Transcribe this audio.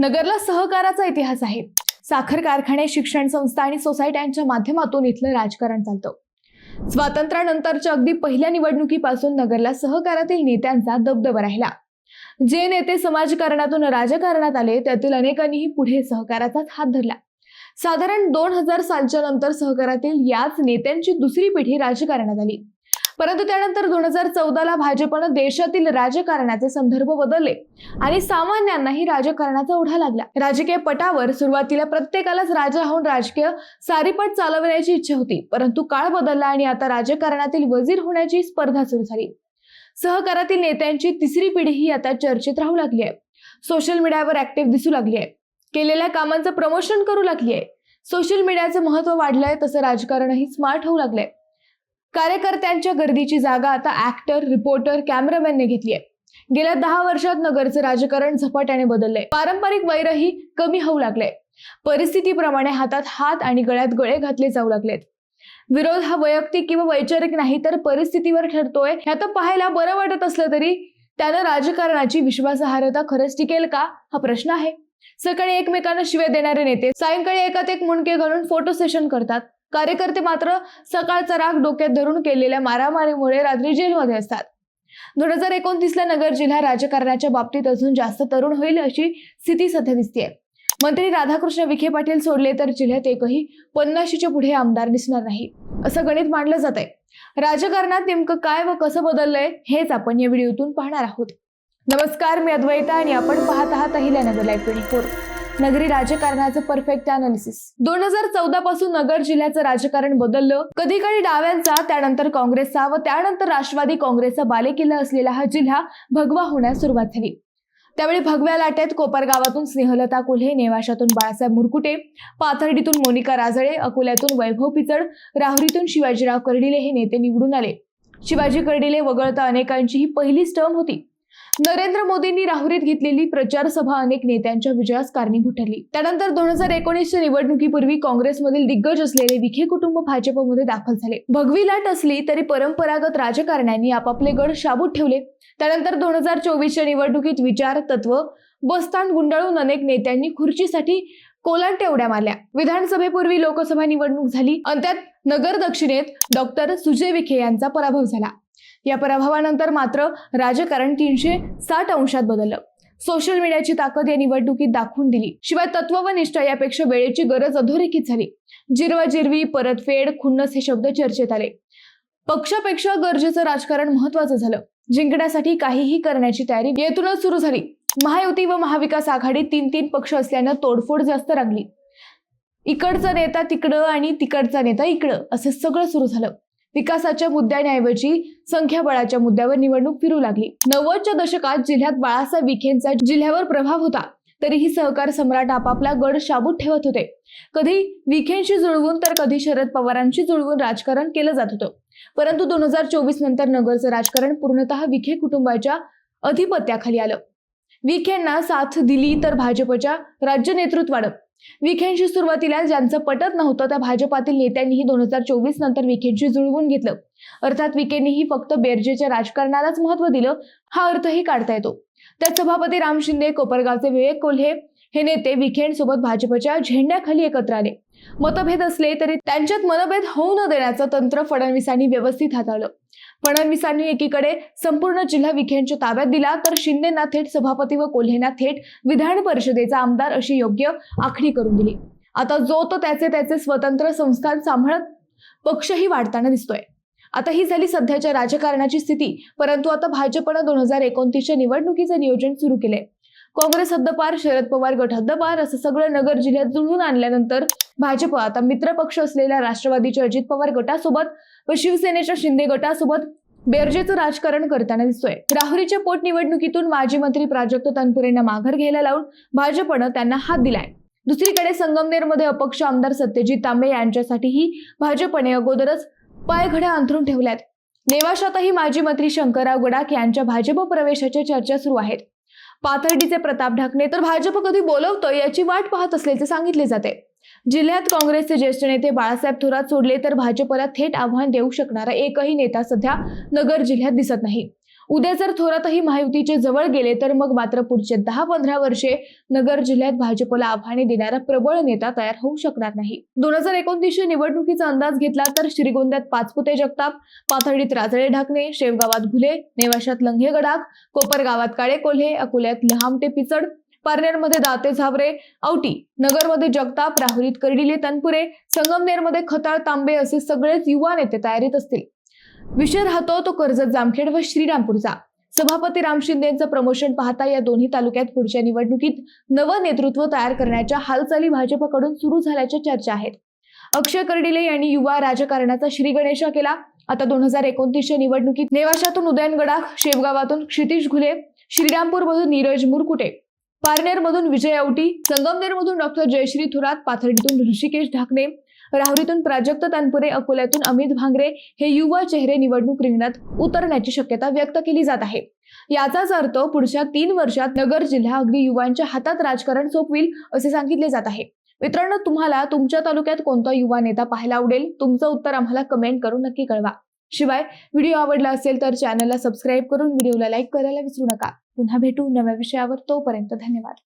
नगरला सहकाराचा इतिहास आहे। साखर कारखाने, शिक्षण संस्था आणि सोसायट्यांच्या माध्यमातून इथलं राजकारण चालतं। स्वातंत्र्यानंतरच्या अगदी पहिल्या निवडणुकीपासून नगरला सहकारातील नेत्यांचा दबदबा राहिला। जे नेते समाजकारणातून राजकारणात आले त्यातील अनेकांनीही पुढे सहकाराचाच हात धरला। साधारण 2000 सालच्या नंतर सहकारातील याच नेत्यांची दुसरी पिढी राजकारणात आली। परंतु त्यानंतर 2014ला भाजपनं देशातील राजकारणाचे संदर्भ बदलले आणि सामान्यांनाही राजकारणाचा ओढा लागला। राजकीय पटावर सुरुवातीला प्रत्येकालाच राजा होऊन राजकीय सारीपट चालवण्याची इच्छा होती, परंतु काळ बदलला आणि आता राजकारणातील वजीर होण्याची स्पर्धा सुरू झाली। सहकारातील नेत्यांची तिसरी पिढीही आता चर्चेत राहू लागली आहे। सोशल मीडियावर ऍक्टिव्ह दिसू लागली आहे, केलेल्या कामांचं प्रमोशन करू लागली आहे। सोशल मीडियाचं महत्त्व वाढलंय तसं राजकारणही स्मार्ट होऊ लागलंय। कार्यकर्त्यांच्या गर्दीची जागा आता ऍक्टर, रिपोर्टर, कॅमेरामॅनने घेतली आहे। गेल्या 10 वर्षात नगरचं राजकारण झपाट्याने बदललंय। पारंपरिक वैरही कमी होऊ लागले। परिस्थितीप्रमाणे हातात हात आणि गळ्यात गळे घातले जाऊ लागलेत। विरोध हा वैयक्तिक किंवा वैचारिक नाही तर परिस्थितीवर ठरतोय। ह्यात पाहायला बरं वाटत असलं तरी त्यानं राजकारणाची विश्वासार्हता खरंच टिकेल का हा प्रश्न आहे। सकाळी एकमेकांना शिव्या देणारे नेते सायंकाळी एकात एक मुंडके घालून फोटो सेशन करतात। कार्यकर्ते मात्र सकाळचा राग डोक्यात धरून केलेल्या मारामारीमुळे रात्री जेलमध्ये असतात। 2029ला नगर जिल्हा राजकारणाच्या बाबतीत अजून जास्त तरुण होईल अशी स्थिती सध्या दिसतेय। मंत्री राधाकृष्ण विखे पाटील सोडले तर जिल्ह्यात एकही 50च्या पुढे आमदार दिसणार नाही असं गणित मांडलं जात आहे। राजकारणात नेमकं काय व कसं बदललंय हेच आपण या व्हिडिओतून पाहणार आहोत। नमस्कार, मी अद्वैता आणि आपण पाहत आहात अहिल्यानगर लाईव्ह 24। नगरी राजकारणाचं परफेक्ट अनालिसिस। 2014 पासून नगर जिल्ह्याचं राजकारण बदललं। कधी काळी डाव्यांचा, त्यानंतर काँग्रेसचा व त्यानंतर राष्ट्रवादी काँग्रेसचा बालेकिल्ला असलेला हा जिल्हा भगवा होण्यास सुरुवात झाली। त्यावेळी भगव्या लाटेत कोपरगावातून स्नेहलता कोल्हे, नेवाशातून बाळासाहेब मुरकुटे, पाथर्डीतून मोनिका राजळे, अकोल्यातून वैभव पिचड, राहुरीतून शिवाजीराव कर्डिले हे नेते निवडून आले। शिवाजी कर्डिले वगळता अनेकांची ही पहिलीच टर्म होती। नरेंद्र मोदींनी राहुरीत घेतलेली प्रचार सभा अनेक नेत्यांच्या विजयास कारणीभूत ठरली। त्यानंतर 2019च्या निवडणुकीपूर्वी काँग्रेसमधील दिग्गज असलेले विखे कुटुंब भाजपमध्ये दाखल झाले। भगवी लाट असली तरी परंपरागत राजकारण्यांनी आपापले गड शाबूत ठेवले। त्यानंतर 2024च्या निवडणुकीत विचार, तत्व, बस्तान गुंडाळून अनेक नेत्यांनी खुर्चीसाठी कोलांट्या उड्या मारल्या। विधानसभेपूर्वी लोकसभा निवडणूक झाली आणि त्यात नगर दक्षिणेत डॉक्टर सुजय विखे यांचा पराभव झाला। या पराभवानंतर मात्र राजकारण 360 अंशात बदललं। सोशल मीडियाची ताकद या निवडणुकीत दाखवून दिली। शिवाय तत्व व निष्ठा यापेक्षा वेळेची गरज अधोरेखित झाली। जिरवाजिरवी, परतफेड, खुन्नस हे शब्द चर्चेत आले। पक्षापेक्षा गरजेचं राजकारण महत्वाचं झालं। जिंकण्यासाठी काहीही करण्याची तयारी येथूनच सुरू झाली। महायुती व महाविकास आघाडीत 3 पक्ष असल्यानं तोडफोड जास्त रंगली। इकडचा नेता तिकडं आणि तिकडचा नेता इकडं असं सगळं सुरू झालं। विकासाच्या मुद्द्यांऐवजी संख्याबळाच्या मुद्द्यावर निवडणूक फिरू लागली। 90च्या दशकात जिल्ह्यात बाळासाहेब विखेंचा जिल्ह्यावर प्रभाव होता, तरीही सहकार सम्राट आपापला गड शाबूत ठेवत होते। कधी विखेंशी जुळवून तर कधी शरद पवारांशी जुळवून राजकारण केलं जात होतं। परंतु 2024 नंतर नगरचं राजकारण पूर्णतः विखे कुटुंबाच्या अधिपत्याखाली आलं। विखेंना साथ दिली तर भाजपच्या राज्य नेतृत्वानं। विखेंशी सुरुवातीला ज्यांचं पटत नव्हतं त्या भाजपातील नेत्यांनीही 2024 नंतर विखेंशी जुळवून घेतलं। अर्थात विखेंनीही फक्त बेरजेच्या राजकारणालाच महत्त्व दिलं हा अर्थही काढता येतो। त्यात सभापती राम शिंदे, कोपरगावचे विवेक कोल्हे हे नेते विखेंसोबत भाजपच्या झेंड्याखाली एकत्र आले। मतभेद असले तरी त्यांच्यात मनभेद होऊ न देण्याचं तंत्र फडणवीसांनी व्यवस्थित हाताळलं। फडणवीसांनी एकीकडे संपूर्ण जिल्हा विखेंच्या ताब्यात दिला तर शिंदेना थेट सभापती व कोल्हेंना थेट विधान परिषदेचा आमदार अशी योग्य आखणी करून दिली। आता जो तो त्याचे स्वतंत्र संस्थान सांभाळत पक्षही वाढताना दिसतोय। आता ही झाली सध्याच्या राजकारणाची स्थिती। परंतु आता भाजपनं 2029च्या निवडणुकीचं नियोजन सुरू केलंय। काँग्रेस हद्दपार, शरद पवार गट हद्दपार असं सगळं नगर जिल्ह्यात जुळवून आणल्यानंतर भाजप आता मित्र पक्ष असलेल्या राष्ट्रवादीच्या अजित पवार गटासोबत व शिवसेनेच्या शिंदे गटासोबत बेरजेचं राजकारण करताना दिसतोय। राहुरीच्या पोटनिवडणुकीतून माजी मंत्री प्राजक्त तनपुरेंना माघार घ्यायला लावून भाजपनं त्यांना हात दिलाय। दुसरीकडे संगमनेरमध्ये अपक्ष आमदार सत्यजित तांबे यांच्यासाठीही भाजपने अगोदरच पायघड्या अंथरून ठेवल्यात। नेवाशातही माजी मंत्री शंकरराव गडाख यांच्या भाजप प्रवेशाच्या चर्चा सुरू आहेत। पाथर्डीचे प्रताप ढाकणे तर भाजप कधी बोलवतोय याची वाट पाहत असल्याचे सांगितले जाते। जिल्ह्यात काँग्रेसचे ज्येष्ठ नेते बाळासाहेब थोरात सोडले तर भाजपला थेट आव्हान देऊ शकणारा एकही नेता सध्या नगर जिल्ह्यात दिसत नाही। उद्या जर थोरातही महायुतीचे जवळ गेले तर मग मात्र पुढचे 10-15 वर्षे नगर जिल्ह्यात भाजपला आव्हाने देणारा प्रबळ नेता तयार होऊ शकणार नाही. 2029 निवडणुकीचा अंदाज घेतला तर श्रीगोंद्यात पाचपुते जगताप, पाथर्डीत राजळे ढाकणे, शेवगावात घुले, नेवाशात लंघे गडाख, कोपरगावात काळे कोल्हे, अकोल्यात लहामटे पिचड, पारनेरमध्ये दाते झावरे, औटी, नगरमध्ये जगताप, राहुरीत कर्डिले तनपुरे, संगमनेरमध्ये खताळ तांबे असे सगळेच युवा नेते तयारीत असतील. विषय राहतो तो कर्जत जामखेड व श्रीरामपूरचा. सभापती राम शिंदेंचं प्रमोशन पाहता या दोन्ही तालुक्यात पुढच्या निवडणुकीत नवं नेतृत्व तयार करण्याच्या हालचाली भाजपकडून सुरू झाल्याच्या चर्चा आहेत. अक्षय कर्डिले यांनी युवा राजकारणाचा श्रीगणेशा केला. आता 2029 निवडणुकीत नेवाशातून उदयन गडाख, शेवगावातून क्षितिज घुले, श्रीरामपूरमधून नीरज मुरकुटे, पारनेरमधून विजय औटी, संगमनेरमधून डॉक्टर जयश्री थोरात, पाथर्डीतून ऋषिकेश ढाकणे, राहुरीतून प्राजक्त तनपुरे, अकोल्यातून अमित भांगरे हे युवा चेहरे निवडणूक रिंगणात उतरण्याची शक्यता व्यक्त केली जात आहे. याचाच अर्थ पुढच्या 3 वर्षात नगर जिल्हा अगदी युवांच्या हातात राजकारण सोपविल असे सांगितले जात आहे. मित्रांनो, तुम्हाला तुमच्या तालुक्यात कोणता युवा नेता पाहायला आवडेल? तुमचं उत्तर आम्हाला कमेंट करून नक्की कळवा. शिवाय व्हिडिओ आवडला असेल तर चॅनलला सबस्क्राईब करून व्हिडिओला लाईक करायला विसरू नका. पुन्हा भेटू नव्या विषयावर. तोपर्यंत धन्यवाद.